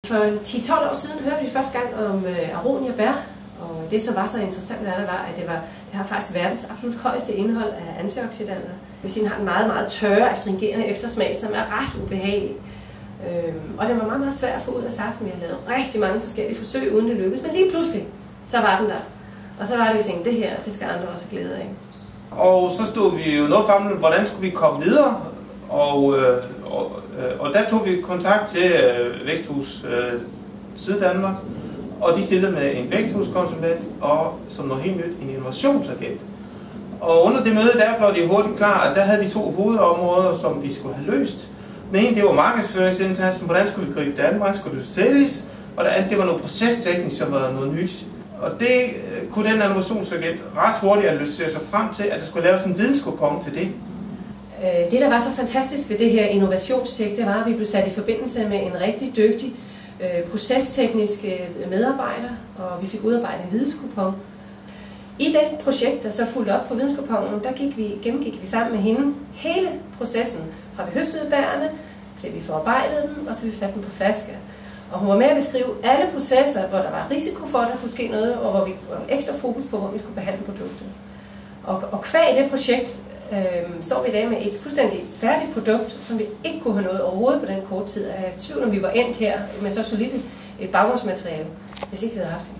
For 10-12 år siden hørte vi første gang om aronia bær, og det som var så interessant var, at det har faktisk verdens absolut højeste indhold af antioxidanter. Hvis den har en meget, meget tørre, astringerende eftersmag, som er ret ubehagelig. Og den var meget, meget svær at få ud af saften. Vi har lavet rigtig mange forskellige forsøg, uden det lykkedes, men lige pludselig, så var den der. Og så var det, vi tænkte, det her, det skal andre også have glæde af. Og så stod vi jo noget frem, hvordan skulle vi komme videre, og der tog vi kontakt til Væksthus Syddanmark, og de stillede med en væksthuskonsulent og som noget helt nyt en innovationsagent. Og under det møde der blev det hurtigt klar, at der havde vi 2 hovedområder, som vi skulle have løst. Den ene, det var markedsføringsindsatsen, hvordan skulle vi gribe det andet, hvordan skulle det sælges, og det andet, det var noget procesteknik, som var noget nyt. Og det kunne den innovationsagent ret hurtigt analysere sig frem til, at der skulle laves en videnskupon til det. Det, der var så fantastisk ved det her innovationstjek, det var, at vi blev sat i forbindelse med en rigtig dygtig procesteknisk medarbejder, og vi fik udarbejdet en videnskupon. I det projekt, der så fulgte op på videnskuponen, der gennemgik vi sammen med hende hele processen, fra vi høstede bærene, til vi forarbejdede dem, og til vi satte dem på flaske. Og hun var med at beskrive alle processer, hvor der var risiko for, at der kunne ske noget, og hvor vi var ekstra fokus på, hvor vi skulle behandle produktet. Og kvæg i det projekt står vi i dag med et fuldstændig færdigt produkt, som vi ikke kunne have nået overhovedet på den korte tid. Jeg er i tvivl, om vi var endt her med så solidt et baggrundsmateriale, hvis ikke vi havde haft det.